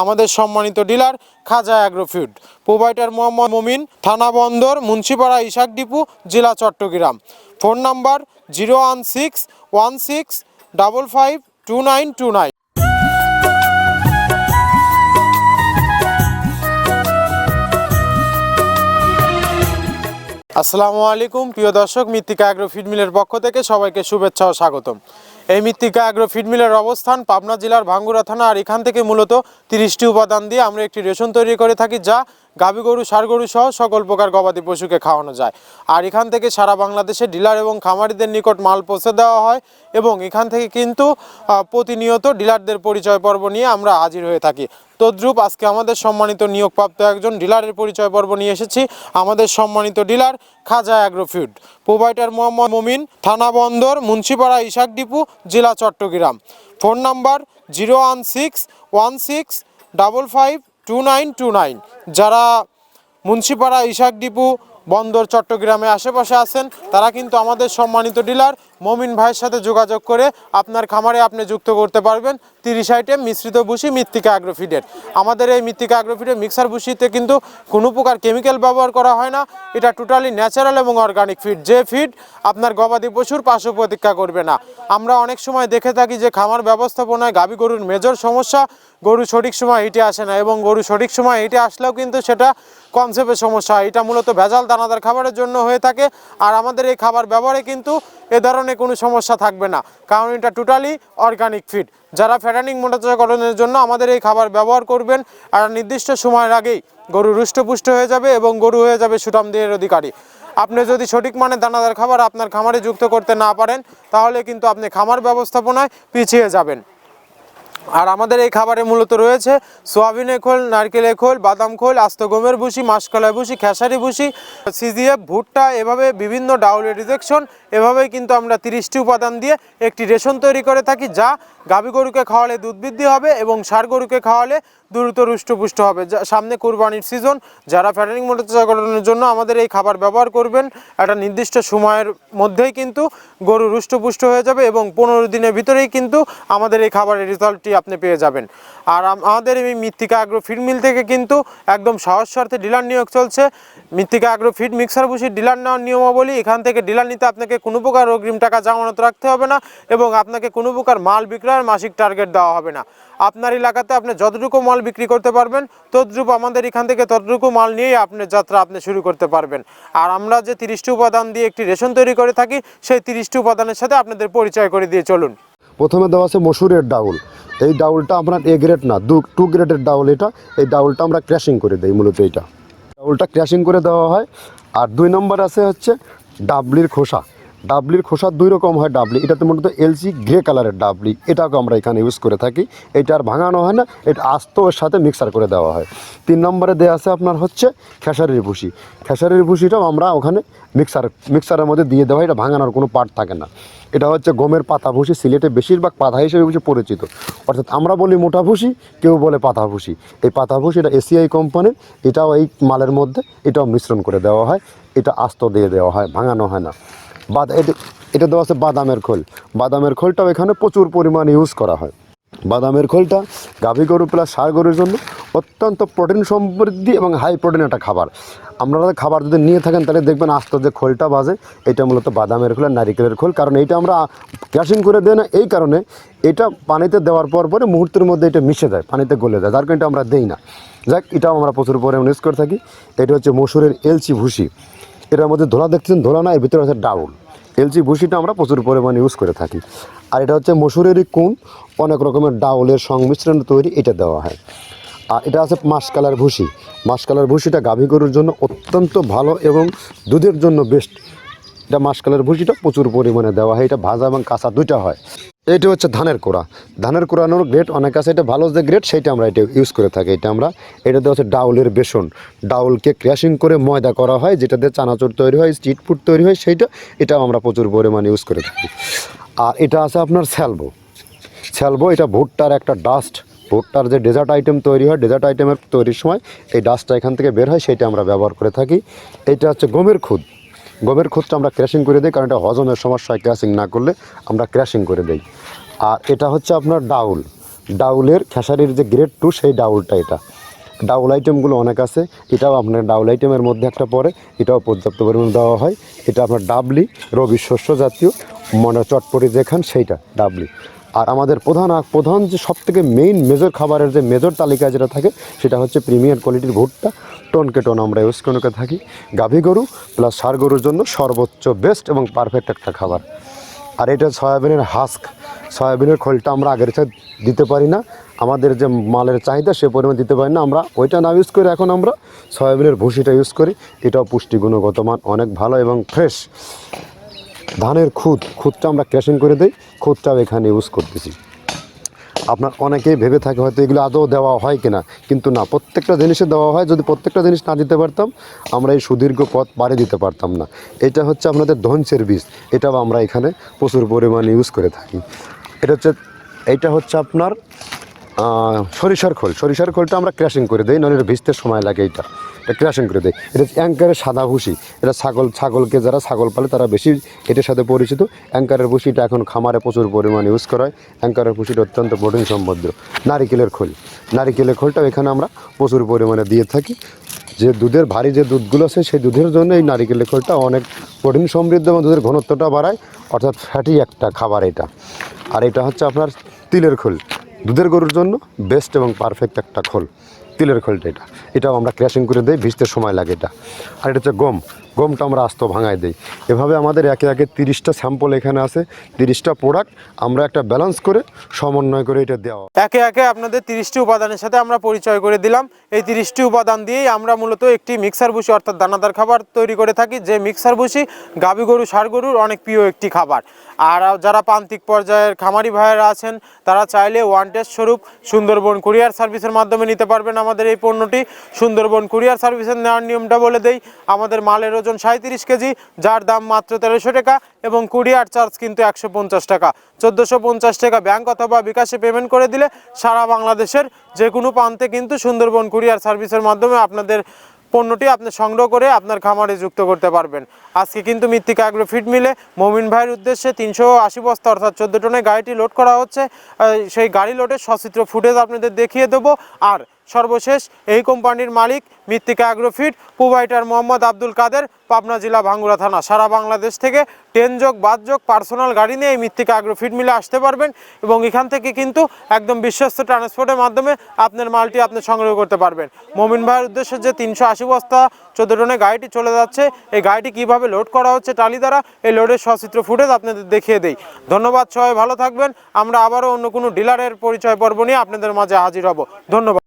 আমাদের সম্মানিত ডিলার খাজা agrofeed, provider Mohammad মমিন, থানা বন্দর, মুন্সিপাড়া, ইসাক ডিপু, জেলা চট্টগ্রাম। Phone number 01616552929। আসসালামু আলাইকুম প্রিয় দর্শক, মৃত্তিকা অ্যাগ্রো ফিড মিলের পক্ষ থেকে সবাইকে শুভেচ্ছা ও স্বাগতম। এই মৃত্তিকা অ্যাগ্রো ফিড মিলের অবস্থান পাবনা জেলার ভাঙ্গুড়া থানা, আর এখান থেকে মূলত 30টি উপাদান দিয়ে আমরা একটি রেশন তৈরি করে থাকি, যা গাভী গরু, ষাঁড় গরু সহ সকল প্রকার গবাদি পশুকে খাওয়ানো যায়। আর এখান থেকে সারা বাংলাদেশে ডিলার এবং খামারিদের নিকট মাল পৌঁছে দেওয়া হয়, এবং এখান থেকে কিন্তু প্রতিনিয়ত ডিলারদের পরিচয় পর্ব নিয়ে আমরা হাজির হয়ে থাকি। তদ্রূপ আজকে আমাদের সম্মানিত নিয়োগপ্রাপ্ত একজন ডিলারের পরিচয় পর্ব নিয়ে এসেছি। আমাদের সম্মানিত ডিলার খাজা অ্যাগ্রোফিড, প্রোভাইডার মোহাম্মদ মমিন, থানা বন্দর, মুন্সিপাড়া, ইসাক ডিপু, জেলা চট্টগ্রাম। Phone number 01616552929। যারা মুন্সিপাড়া, ইসাক ডিপু, বন্দর, চট্টগ্রামে আশেপাশে আছেন, তারা কিন্তু আমাদের সম্মানিত ডিলার মমিন ভাইয়ের সাথে যোগাযোগ করে আপনার খামারে আপনি যুক্ত করতে পারবেন 30 আইটেম মিশ্রিত ভুসি মৃত্তিকা অ্যাগ্রোফিডের। আমাদের এই মৃত্তিকা অ্যাগ্রোফিডের মিক্সার ভুসিতে কিন্তু কোনো প্রকার কেমিক্যাল ব্যবহার করা হয় না। এটা টোটালি ন্যাচারাল এবং অর্গানিক ফিড, যে ফিড আপনার গবাদি পশুর পার্শ্ব প্রতিক্রিয়া করবে না। আমরা অনেক সময় দেখে থাকি যে খামার ব্যবস্থাপনায় গাভী গরুর মেজর সমস্যা, গরু সঠিক সময় হেঁটে আসে না, এবং গরু সঠিক সময় হেঁটে আসলেও কিন্তু সেটা কনসেপ্টের সমস্যা। এটা মূলত ভেজাল দানাদার খাবারের জন্য হয়ে থাকে। আর আমাদের এই খাবার ব্যবহারে কিন্তু এ ধরনের কোনো সমস্যা থাকবে না, কারণ এটা টোটালি অর্গানিক ফিড। যারা ফ্যাটানিং মোটাতাজাকরণের জন্য আমাদের এই খাবার ব্যবহার করবেন, আর নির্দিষ্ট সময়ের আগেই গরু হৃষ্টপুষ্ট হয়ে যাবে এবং গরু হয়ে যাবে সুঠামদেহের অধিকারী। আপনি যদি সঠিক মানের দানাদার খাবার আপনার খামারে যুক্ত করতে না পারেন, তাহলে কিন্তু আপনি খামার ব্যবস্থাপনায় পিছিয়ে যাবেন। আর আমাদের এই খাবারে মূলত রয়েছে সোয়াবিনের খোল, নারকেলের খোল, বাদাম খোল, আস্ত গমের ভুসি, মাসকলাই ভুসি, খেসারি ভুসি, সিজিএফ, ভুট্টা, এভাবে বিভিন্ন ডাউলের রিজেকশন। এভাবেই কিন্তু আমরা 30টি উপাদান দিয়ে একটি রেশন তৈরি করে থাকি, যা গাভী গরুকে খাওয়ালে দুধ বৃদ্ধি হবে এবং ষাঁড় গরুকে খাওয়ালে দ্রুত হৃষ্টপুষ্ট হবে। সামনে কুরবানির সিজন, যারা ফ্যাটানিং মোটাতাজাকরণের জন্য আমাদের এই খাবার ব্যবহার করবেন, একটা নির্দিষ্ট সময়ের মধ্যেই কিন্তু গরু হৃষ্টপুষ্ট হয়ে যাবে, এবং 15 দিনের ভিতরেই কিন্তু আমাদের এই খাবারের রেজাল্টটি আপনি পেয়ে যাবেন। আর আমাদের এই মৃত্তিকা অ্যাগ্রো ফিড মিল থেকে কিন্তু একদম সহজ শর্তে ডিলার নিয়োগ চলছে। মৃত্তিকা অ্যাগ্রো ফিড মিক্সার ভুসির ডিলার নেওয়ার নিয়মাবলী: এখান থেকে ডিলার নিতে আপনাকে কোনো প্রকার অগ্রিম টাকা জামানত রাখতে হবে না, এবং আপনাকে কোনো প্রকার মাল বিক্রয়ের মাসিক টার্গেট দেওয়া হবে না। আপনার এলাকাতে আপনি যতটুকু মাল বিক্রি করতে পারবেন, তদ্রূপ আমাদের এখান থেকে ততটুকু মাল নিয়েই আপনার যাত্রা আপনি শুরু করতে পারবেন। আর আমরা যে 30টি উপাদান দিয়ে একটি রেশন তৈরি করে থাকি, সেই 30টি উপাদানের সাথে আপনাদের পরিচয় করে দিয়ে চলুন। প্রথমে দেওয়া আছে মসুরের ডাউল। এই ডাউলটা আপনার এ গ্রেড না, 2 গ্রেডের ডাউল এটা। এই ডাউলটা আমরা ক্র্যাশিং করে দিই, মূলত এইটা ডাউলটা ক্র্যাশিং করে দেওয়া হয়। আর 2 নম্বর আছে হচ্ছে ডাবলির খোসা। ডাবলির খোসা 2 রকম হয় ডাবলি, এটাতে মূলত এলসি গ্রে কালারের ডাবলি, এটাকে আমরা এখানে ইউজ করে থাকি। এটা আর ভাঙানো হয় না, এটা আস্ত ওর সাথে মিক্সার করে দেওয়া হয়। 3 নম্বরে দেওয়া আছে আপনার হচ্ছে খেসারির ভুসি। খেসারির ভুসিটাও আমরা ওখানে মিক্সারের মধ্যে দিয়ে দেওয়া হয়, এটা ভাঙানোর কোনো পার্ট থাকে না। এটা হচ্ছে গমের পাতা ভুসি, সিলেটে বেশিরভাগ পাতা হিসেবে পরিচিত। অর্থাৎ আমরা বলি মোটা ভুসি, কেউ বলে পাতা ভুসি। এই পাতা ভুসি এটা এসিআই কোম্পানির, এটাও এই মালের মধ্যে এটাও মিশ্রণ করে দেওয়া হয়, এটা আস্ত দিয়ে দেওয়া হয়, ভাঙানো হয় না। এটা দেওয়া আছে বাদামের খোল। বাদামের খোলটাও এখানে প্রচুর পরিমাণে ইউজ করা হয়। বাদামের খোলটা গাভী গরু প্লাস ষাঁড় গরুর জন্য অত্যন্ত প্রোটিন সমৃদ্ধি এবং হাই প্রোটিন একটা খাবার। আপনারা খাবার যদি নিয়ে থাকেন, তাহলে দেখবেন আস্ত যে খোলটা বাজে, এটা মূলত বাদামের খোল আর নারিকেলের খোল। কারণ এইটা আমরা ক্র্যাশিং করে দেয় না, এই কারণে এটা পানিতে দেওয়ার পরে মুহূর্তের মধ্যে এটা মিশে যায়, পানিতে গলে যায়, যার কারণে এটা আমরা দেই না। যাক, এটাও আমরা প্রচুর পরিমাণে ইউজ করে থাকি। এটা হচ্ছে মসুরের এলচি ভুসি। এটার মধ্যে ধোলা দেখছেন, ধোলা না, এর ভিতরে আছে ডাউল। এলচি ভুসিটা আমরা প্রচুর পরিমাণে ইউজ করে থাকি। আর এটা হচ্ছে মসুরেরই কুন, অনেক রকমের ডাউলের সংমিশ্রণ তৈরি, এটা দেওয়া হয়। আর এটা আছে মাসকালার ভুসি। মাসকালার ভুসিটা গাভী গরুর জন্য অত্যন্ত ভালো এবং দুধের জন্য বেস্ট। এটা মাসকালার ভুসিটা প্রচুর পরিমাণে দেওয়া হয়, এটা ভাজা এবং কাঁচা দুইটা হয়। এইটা হচ্ছে ধানের কোড়া। ধানের কোড়ানোর গ্রেড অনেক আছে, এটা ভালো যে গ্রেড সেইটা আমরা এটা ইউজ করে থাকি। এটাতে হচ্ছে ডাউলের বেসন। ডাউলকে ক্র্যাশিং করে ময়দা করা হয়, যেটা দিয়ে চানাচুর তৈরি হয়, স্ট্রিট ফুড তৈরি হয়, এটাও আমরা প্রচুর পরিমাণে ইউজ করে থাকি। আর এটা আছে আপনার স্যালবো। এটা ভুট্টার একটা ডাস্ট। ভুট্টার যে ডেজার্ট আইটেম তৈরি হয়, ডেজার্ট আইটেমের তৈরির সময় এই ডাস্টটা এখান থেকে বের হয়, সেটা আমরা ব্যবহার করে থাকি। এটা হচ্ছে গমের খুদ। গমের খুদটা আমরা ক্র্যাশিং করে দিই, কারণ এটা হজমের সমস্যায় ক্র্যাশিং না করলে আমরা ক্র্যাশিং করে দিই। আর এটা হচ্ছে আপনার ডাউল। ডাউলের খেসারির যে গ্রেড 2 সেই ডাউলটা এটা। ডাউল আইটেমগুলো অনেক আছে, এটাও আপনার ডাউল আইটেমের মধ্যে একটা পড়ে, এটাও পর্যাপ্ত পরিমাণে দেওয়া হয়। এটা আপনার ডাবলি রবি শস্য জাতীয় মানে চটপটি যেখান সেইটা ডাবলি। আর আমাদের প্রধান যে সবথেকে মেইন মেজর খাবারের যে মেজর তালিকায় যেটা থাকে সেটা হচ্ছে প্রিমিয়ার কোয়ালিটির ভুট্টা টনকে টন আমরা ইউজ করে থাকি। গাভী গরু প্লাস ষাঁড় গরুর জন্য সর্বোচ্চ বেস্ট এবং পারফেক্ট একটা খাবার। আর এটা সয়াবিনের হাস্ক, সয়াবিনের খোলটা আমরা আগের সাথে দিতে পারি না, আমাদের যে মালের চাহিদা সে পরিমাণ দিতে পারি না, আমরা ওইটা না ইউজ করে এখন আমরা সয়াবিনের ভুসিটা ইউজ করি। এটাও পুষ্টি গুণগত মান অনেক ভালো এবং ফ্রেশ। ধানের খুদটা আমরা ক্র্যাশিং করে দিই, খুদটাও এখানে ইউজ করতেছি। আপনার অনেকেই ভেবে থাকে হয়তো এগুলো আদৌ দেওয়া হয় কিনা, কিন্তু না, প্রত্যেকটা জিনিসে দেওয়া হয়। যদি প্রত্যেকটা জিনিস না দিতে পারতাম আমরা এই সুদীর্ঘ পথ পাড়ি দিতে পারতাম না। এটা হচ্ছে আপনাদের ধনচের বীজ, এটাও আমরা এখানে প্রচুর পরিমাণে ইউজ করে থাকি। এইটা হচ্ছে আপনার সরিষার খোলটা আমরা ক্র্যাশিং করে দিই, নইলে ভিজতে সময় লাগে। এটা ক্র্যাশিং করে দেয়। এটা অ্যাঙ্কারের সাদা ভুসি, এটা ছাগলকে যারা ছাগল পালে তারা বেশি এটার সাথে পরিচিত। অ্যাঙ্কারের ভুসিটা এখন খামারে প্রচুর পরিমাণে ইউজ করা হয়। অ্যাঙ্কারের ভুসিটা অত্যন্ত প্রোটিন সমৃদ্ধ। নারিকেলের খোলটাও এখানে আমরা প্রচুর পরিমাণে দিয়ে থাকি। যে দুধের ভারী যে দুধগুলো আছে সেই দুধের জন্য এই নারিকেলের খোলটা অনেক প্রোটিন সমৃদ্ধ এবং দুধের ঘনত্বটা বাড়ায়, অর্থাৎ ফ্যাটি একটা খাবার এটা। আর এটা হচ্ছে আপনার তিলের খোল, দুধের গরুর জন্য বেস্ট এবং পারফেক্ট একটা খোল তিলের খোলটা। এটাও আমরা ক্র্যাশিং করে দিই, ভিজতে সময় লাগে এটা। আর এটা হচ্ছে গমটা আমরা আস্ত ভাঙায় দিই। এভাবে আমাদের একে 30টা স্যাম্পল এখানে আছে, 30টা প্রোডাক্ট আমরা একটা ব্যালেন্স করে সমন্বয় করে এটা দেওয়া। একে একে আপনাদের 30টি উপাদানের সাথে আমরা পরিচয় করে দিলাম। এই 30টি উপাদান দিয়েই আমরা মূলত একটি মিক্সার ভুসি অর্থাৎ দানাদার খাবার তৈরি করে থাকি, যে মিক্সার ভুসি গাভী গরু ষাঁড় গরুর অনেক প্রিয় একটি খাবার। আর যারা প্রান্তিক পর্যায়ের খামারি ভাইয়েরা আছেন তারা চাইলে ওয়ান টেস্ট স্বরূপ সুন্দরবন কুরিয়ার সার্ভিসের মাধ্যমে নিতে পারবেন আমাদের এই পণ্যটি। সুন্দরবন কুরিয়ার সার্ভিসের নেওয়ার নিয়মটা বলে দেই। আমাদের মালের ওজন 37 কেজি, যার দাম মাত্র 1300 টাকা এবং কুরিয়ার চার্জ কিন্তু 150 টাকা। 1450 টাকা ব্যাংক অথবা বিকাশে পেমেন্ট করে দিলে সারা বাংলাদেশের যে কোনো প্রান্তে কিন্তু সুন্দরবন কুরিয়ার সার্ভিসের মাধ্যমে আপনাদের পণ্যটি আপনি সংগ্রহ করে আপনার খামারে যুক্ত করতে পারবেন। আজকে কিন্তু মৃত্তিকা অ্যাগ্রো ফিড মিলে মমিন ভাইয়ের উদ্দেশ্যে 380 বস্তা অর্থাৎ 14 টনের গাড়িটি লোড করা হচ্ছে। সেই গাড়ি লোডের সচিত্র ফুটেজ আপনাদের দেখিয়ে দেবো। আর সর্বশেষ এই কোম্পানির মালিক Mrittika agro feed provider Mohammad Abdul Kader, Pabna জেলা ভাঙ্গুড়া থানা। সারা বাংলাদেশ থেকে 10 যোগ 5 যোগ পার্সোনাল গাড়ি নিয়ে এই মৃত্তিকা অ্যাগ্রো ফিড মিলে আসতে পারবেন এবং এখান থেকে কিন্তু একদম বিশ্বস্ত ট্রান্সপোর্টের মাধ্যমে আপনার মালটি আপনি সংগ্রহ করতে পারবেন। মমিন ভাইয়ের উদ্দেশ্যে যে 380 বস্তা 14 টনের গাড়িটি চলে যাচ্ছে, এই গাড়িটি কিভাবে লোড করা হচ্ছে টালি দ্বারা, এই লোডের সচিত্র ফুটেজ আপনাদের দেখিয়ে দেই। ধন্যবাদ, সবাই ভালো থাকবেন। আমরা আবারও অন্য কোনো ডিলারের পরিচয় পর্ব নিয়ে আপনাদের মাঝে হাজির হব। ধন্যবাদ।